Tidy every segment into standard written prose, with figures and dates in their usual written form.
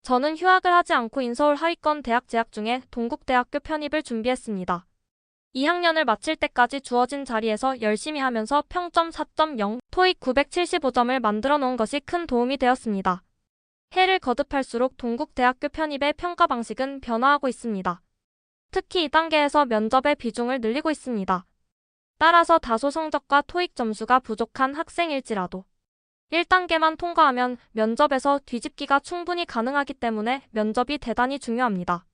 저는 휴학을 하지 않고 인서울 하위권 대학 재학 중에 동국대학교 편입을 준비했습니다. 2학년을 마칠 때까지 주어진 자리에서 열심히 하면서 평점 4.0, 토익 975점을 만들어 놓은 것이 큰 도움이 되었습니다. 해를 거듭할수록 동국대학교 편입의 평가 방식은 변화하고 있습니다. 특히 2단계에서 면접의 비중을 늘리고 있습니다. 따라서 다소 성적과 토익 점수가 부족한 학생일지라도 1단계만 통과하면 면접에서 뒤집기가 충분히 가능하기 때문에 면접이 대단히 중요합니다.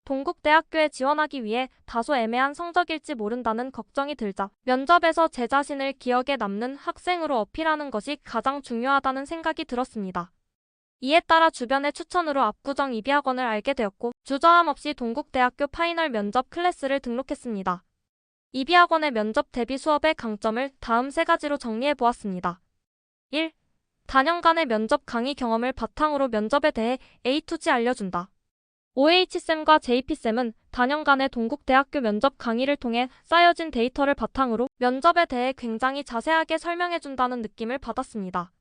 동국대학교에 지원하기 위해 다소 애매한 성적일지 모른다는 걱정이 들자 면접에서 제 자신을 기억에 남는 학생으로 어필하는 것이 가장 중요하다는 생각이 들었습니다. 이에 따라 주변의 추천으로 압구정 이비학원을 알게 되었고 주저함 없이 동국대학교 파이널 면접 클래스를 등록했습니다. 이비학원의 면접 대비 수업의 강점을 다음 3가지로 정리해 보았습니다. 1. 다년간의 면접 강의 경험을 바탕으로 면접에 대해 A to G 알려준다. OH쌤과 JP쌤은 다년간의 동국대학교 면접 강의를 통해 쌓여진 데이터를 바탕으로 면접에 대해 굉장히 자세하게 설명해준다는 느낌을 받았습니다.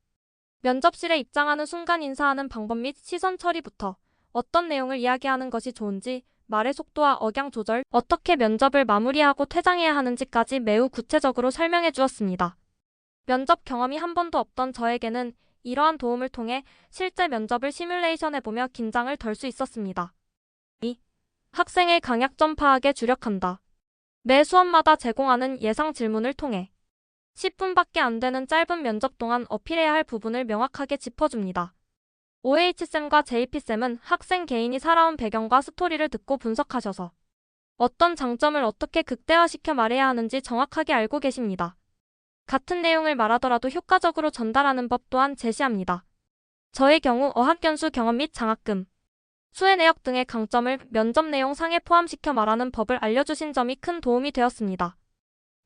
면접실에 입장하는 순간 인사하는 방법 및 시선 처리부터 어떤 내용을 이야기하는 것이 좋은지, 말의 속도와 억양 조절, 어떻게 면접을 마무리하고 퇴장해야 하는지까지 매우 구체적으로 설명해 주었습니다. 면접 경험이 한 번도 없던 저에게는 이러한 도움을 통해 실제 면접을 시뮬레이션해보며 긴장을 덜 수 있었습니다. 2. 학생의 강약점 파악에 주력한다. 매 수업마다 제공하는 예상 질문을 통해 10분밖에 안 되는 짧은 면접 동안 어필해야 할 부분을 명확하게 짚어줍니다. OH쌤과 JP쌤은 학생 개인이 살아온 배경과 스토리를 듣고 분석하셔서 어떤 장점을 어떻게 극대화시켜 말해야 하는지 정확하게 알고 계십니다. 같은 내용을 말하더라도 효과적으로 전달하는 법 또한 제시합니다. 저의 경우 어학연수 경험 및 장학금, 수혜 내역 등의 강점을 면접 내용 상에 포함시켜 말하는 법을 알려주신 점이 큰 도움이 되었습니다.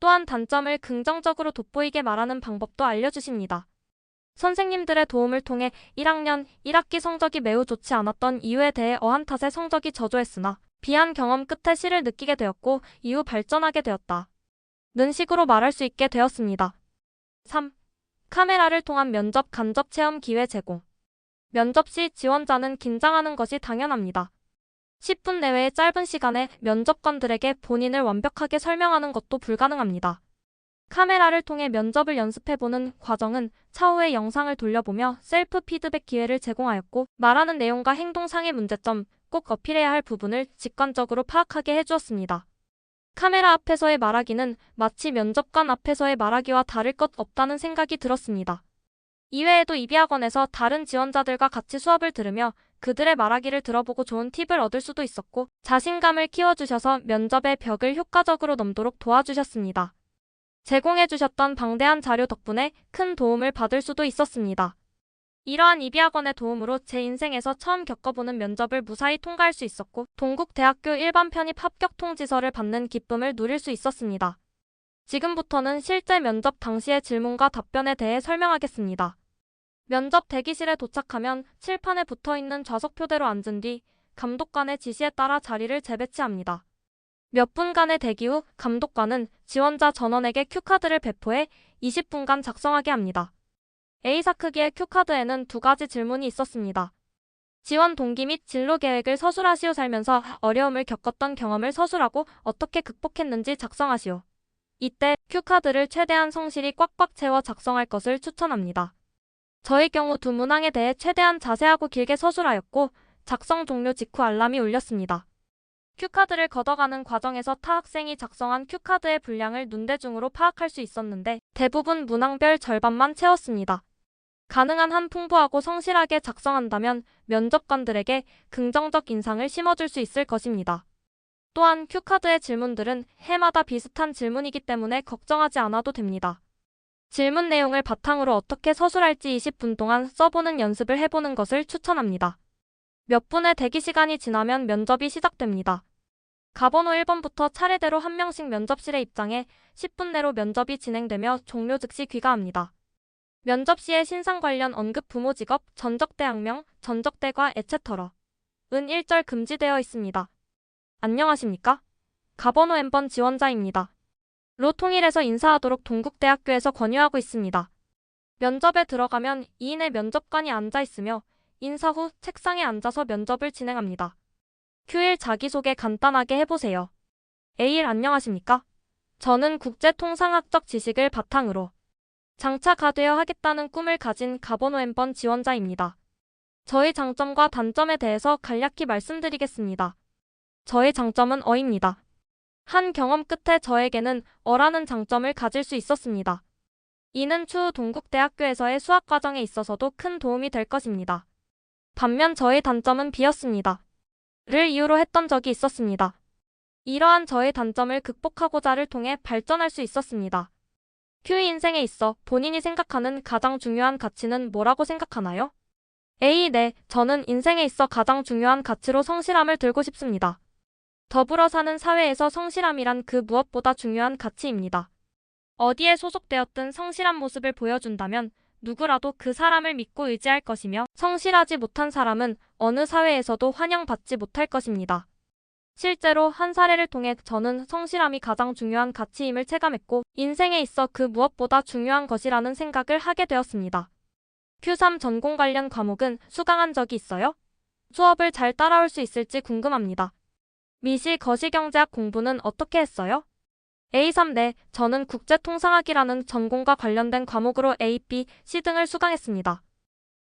또한 단점을 긍정적으로 돋보이게 말하는 방법도 알려주십니다. 선생님들의 도움을 통해 1학년 1학기 성적이 매우 좋지 않았던 이유에 대해 어한 탓에 성적이 저조했으나 비한 경험 끝에 시를 느끼게 되었고 이후 발전하게 되었다. 는 식으로 말할 수 있게 되었습니다. 3. 카메라를 통한 면접 간접 체험 기회 제공. 면접 시 지원자는 긴장하는 것이 당연합니다. 10분 내외의 짧은 시간에 면접관들에게 본인을 완벽하게 설명하는 것도 불가능합니다. 카메라를 통해 면접을 연습해보는 과정은 차후에 영상을 돌려보며 셀프 피드백 기회를 제공하였고 말하는 내용과 행동상의 문제점, 꼭 어필해야 할 부분을 직관적으로 파악하게 해주었습니다. 카메라 앞에서의 말하기는 마치 면접관 앞에서의 말하기와 다를 것 없다는 생각이 들었습니다. 이외에도 이비학원에서 다른 지원자들과 같이 수업을 들으며 그들의 말하기를 들어보고 좋은 팁을 얻을 수도 있었고 자신감을 키워주셔서 면접의 벽을 효과적으로 넘도록 도와주셨습니다. 제공해주셨던 방대한 자료 덕분에 큰 도움을 받을 수도 있었습니다. 이러한 이비학원의 도움으로 제 인생에서 처음 겪어보는 면접을 무사히 통과할 수 있었고 동국대학교 일반 편입 합격 통지서를 받는 기쁨을 누릴 수 있었습니다. 지금부터는 실제 면접 당시의 질문과 답변에 대해 설명하겠습니다. 면접 대기실에 도착하면 칠판에 붙어있는 좌석표대로 앉은 뒤 감독관의 지시에 따라 자리를 재배치합니다. 몇 분간의 대기 후 감독관은 지원자 전원에게 큐카드를 배포해 20분간 작성하게 합니다. A사 크기의 큐카드에는 2가지 질문이 있었습니다. 지원 동기 및 진로 계획을 서술하시오. 살면서 어려움을 겪었던 경험을 서술하고 어떻게 극복했는지 작성하시오. 이때 큐카드를 최대한 성실히 꽉꽉 채워 작성할 것을 추천합니다. 저의 경우 2문항에 대해 최대한 자세하고 길게 서술하였고 작성 종료 직후 알람이 울렸습니다. 큐카드를 걷어가는 과정에서 타 학생이 작성한 큐카드의 분량을 눈대중으로 파악할 수 있었는데 대부분 문항별 절반만 채웠습니다. 가능한 한 풍부하고 성실하게 작성한다면 면접관들에게 긍정적 인상을 심어줄 수 있을 것입니다. 또한 큐카드의 질문들은 해마다 비슷한 질문이기 때문에 걱정하지 않아도 됩니다. 질문 내용을 바탕으로 어떻게 서술할지 20분 동안 써보는 연습을 해보는 것을 추천합니다. 몇 분의 대기 시간이 지나면 면접이 시작됩니다. 가번호 1번부터 차례대로 한 명씩 면접실에 입장해 10분 내로 면접이 진행되며 종료 즉시 귀가합니다. 면접 시에 신상 관련 언급 부모 직업, 전적대학명, 전적대과 에체터러 은 1절 금지되어 있습니다. 안녕하십니까? 가번호 N번 지원자입니다. 로 통일해서 인사하도록 동국대학교에서 권유하고 있습니다. 면접에 들어가면 2인의 면접관이 앉아있으며 인사 후 책상에 앉아서 면접을 진행합니다. Q1 자기소개 간단하게 해보세요. A1 안녕하십니까? 저는 국제통상학적 지식을 바탕으로 장차가 되어 하겠다는 꿈을 가진 가번호 N번 지원자입니다. 저희 장점과 단점에 대해서 간략히 말씀드리겠습니다. 저의 장점은 어입니다. 한 경험 끝에 저에게는 어라는 장점을 가질 수 있었습니다. 이는 추후 동국대학교에서의 수학과정에 있어서도 큰 도움이 될 것입니다. 반면 저의 단점은 B였습니다. 를 이유로 했던 적이 있었습니다. 이러한 저의 단점을 극복하고자를 통해 발전할 수 있었습니다. Q 인생에 있어 본인이 생각하는 가장 중요한 가치는 뭐라고 생각하나요? A. 네, 저는 인생에 있어 가장 중요한 가치로 성실함을 들고 싶습니다. 더불어 사는 사회에서 성실함이란 그 무엇보다 중요한 가치입니다. 어디에 소속되었든 성실한 모습을 보여준다면 누구라도 그 사람을 믿고 의지할 것이며 성실하지 못한 사람은 어느 사회에서도 환영받지 못할 것입니다. 실제로 한 사례를 통해 저는 성실함이 가장 중요한 가치임을 체감했고 인생에 있어 그 무엇보다 중요한 것이라는 생각을 하게 되었습니다. Q3 전공 관련 과목은 수강한 적이 있어요? 수업을 잘 따라올 수 있을지 궁금합니다. 미시 거시경제학 공부는 어떻게 했어요? A3 네, 저는 국제통상학이라는 전공과 관련된 과목으로 A, B, C 등을 수강했습니다.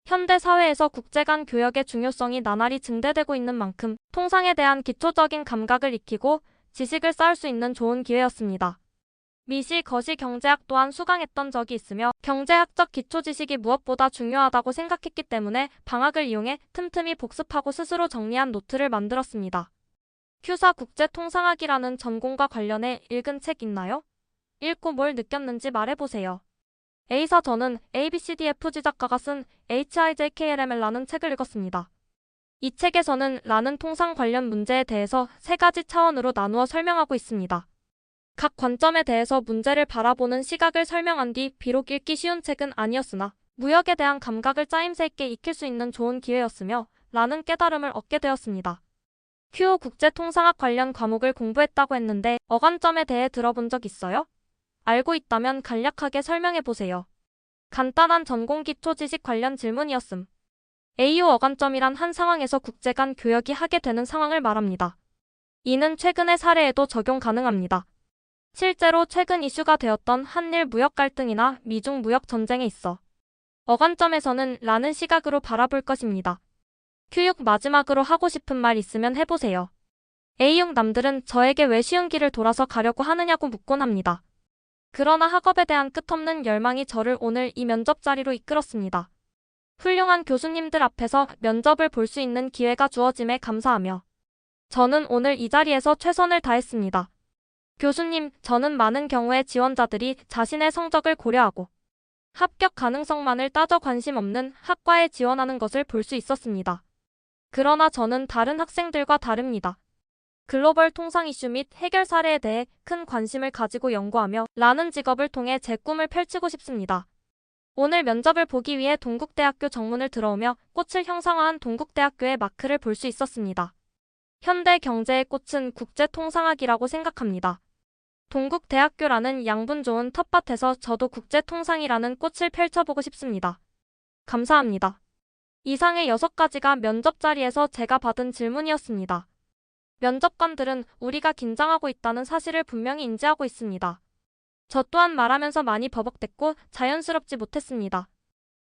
현대 사회에서 국제 간 교역의 중요성이 나날이 증대되고 있는 만큼 통상에 대한 기초적인 감각을 익히고 지식을 쌓을 수 있는 좋은 기회였습니다. 미시 거시 경제학 또한 수강했던 적이 있으며 경제학적 기초 지식이 무엇보다 중요하다고 생각했기 때문에 방학을 이용해 틈틈이 복습하고 스스로 정리한 노트를 만들었습니다. Q4 국제통상학이라는 전공과 관련해 읽은 책 있나요? 읽고 뭘 느꼈는지 말해보세요. A사 저는 ABCDFG 작가가 쓴 HIJKLML라는 책을 읽었습니다. 이 책에서는 라는 통상 관련 문제에 대해서 세 가지 차원으로 나누어 설명하고 있습니다. 각 관점에 대해서 문제를 바라보는 시각을 설명한 뒤 비록 읽기 쉬운 책은 아니었으나 무역에 대한 감각을 짜임새 있게 익힐 수 있는 좋은 기회였으며 라는 깨달음을 얻게 되었습니다. Q5 국제통상학 관련 과목을 공부했다고 했는데 어관점에 대해 들어본 적 있어요? 알고 있다면 간략하게 설명해보세요. 간단한 전공 기초 지식 관련 질문이었음. AU 어관점이란 한 상황에서 국제 간 교역이 하게 되는 상황을 말합니다. 이는 최근의 사례에도 적용 가능합니다. 실제로 최근 이슈가 되었던 한일 무역 갈등이나 미중 무역 전쟁에 있어 어관점에서는 라는 시각으로 바라볼 것입니다. Q6 마지막으로 하고 싶은 말 있으면 해보세요. A6 남들은 저에게 왜 쉬운 길을 돌아서 가려고 하느냐고 묻곤 합니다. 그러나 학업에 대한 끝없는 열망이 저를 오늘 이 면접 자리로 이끌었습니다. 훌륭한 교수님들 앞에서 면접을 볼 수 있는 기회가 주어짐에 감사하며 저는 오늘 이 자리에서 최선을 다했습니다. 교수님, 저는 많은 경우에 지원자들이 자신의 성적을 고려하고 합격 가능성만을 따져 관심 없는 학과에 지원하는 것을 볼 수 있었습니다. 그러나 저는 다른 학생들과 다릅니다. 글로벌 통상 이슈 및 해결 사례에 대해 큰 관심을 가지고 연구하며 라는 직업을 통해 제 꿈을 펼치고 싶습니다. 오늘 면접을 보기 위해 동국대학교 정문을 들어오며 꽃을 형상화한 동국대학교의 마크를 볼 수 있었습니다. 현대 경제의 꽃은 국제통상학이라고 생각합니다. 동국대학교라는 양분 좋은 텃밭에서 저도 국제통상이라는 꽃을 펼쳐보고 싶습니다. 감사합니다. 이상의 6가지가 면접 자리에서 제가 받은 질문이었습니다. 면접관들은 우리가 긴장하고 있다는 사실을 분명히 인지하고 있습니다. 저 또한 말하면서 많이 버벅댔고 자연스럽지 못했습니다.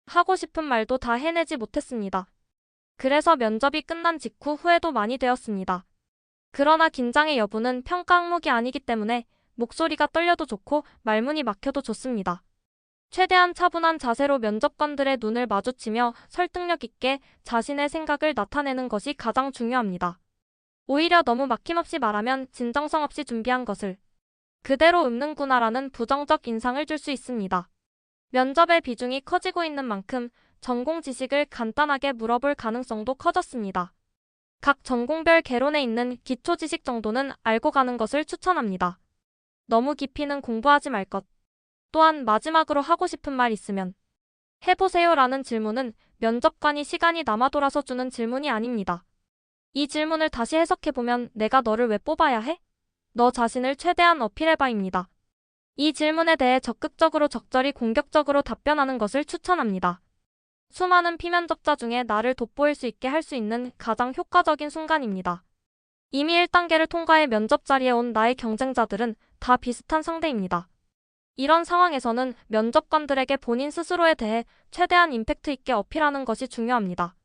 하고 싶은 말도 다 해내지 못했습니다. 그래서 면접이 끝난 직후 후회도 많이 되었습니다. 그러나 긴장의 여부는 평가 항목이 아니기 때문에 목소리가 떨려도 좋고 말문이 막혀도 좋습니다. 최대한 차분한 자세로 면접관들의 눈을 마주치며 설득력 있게 자신의 생각을 나타내는 것이 가장 중요합니다. 오히려 너무 막힘없이 말하면 진정성 없이 준비한 것을 그대로 읊는구나라는 부정적 인상을 줄 수 있습니다. 면접의 비중이 커지고 있는 만큼 전공 지식을 간단하게 물어볼 가능성도 커졌습니다. 각 전공별 개론에 있는 기초 지식 정도는 알고 가는 것을 추천합니다. 너무 깊이는 공부하지 말 것. 또한 마지막으로 하고 싶은 말 있으면 해보세요 라는 질문은 면접관이 시간이 남아 돌아서 주는 질문이 아닙니다. 이 질문을 다시 해석해보면 내가 너를 왜 뽑아야 해? 너 자신을 최대한 어필해봐입니다. 이 질문에 대해 적극적으로 적절히 공격적으로 답변하는 것을 추천합니다. 수많은 피면접자 중에 나를 돋보일 수 있게 할 수 있는 가장 효과적인 순간입니다. 이미 1단계를 통과해 면접 자리에 온 나의 경쟁자들은 다 비슷한 상대입니다. 이런 상황에서는 면접관들에게 본인 스스로에 대해 최대한 임팩트 있게 어필하는 것이 중요합니다.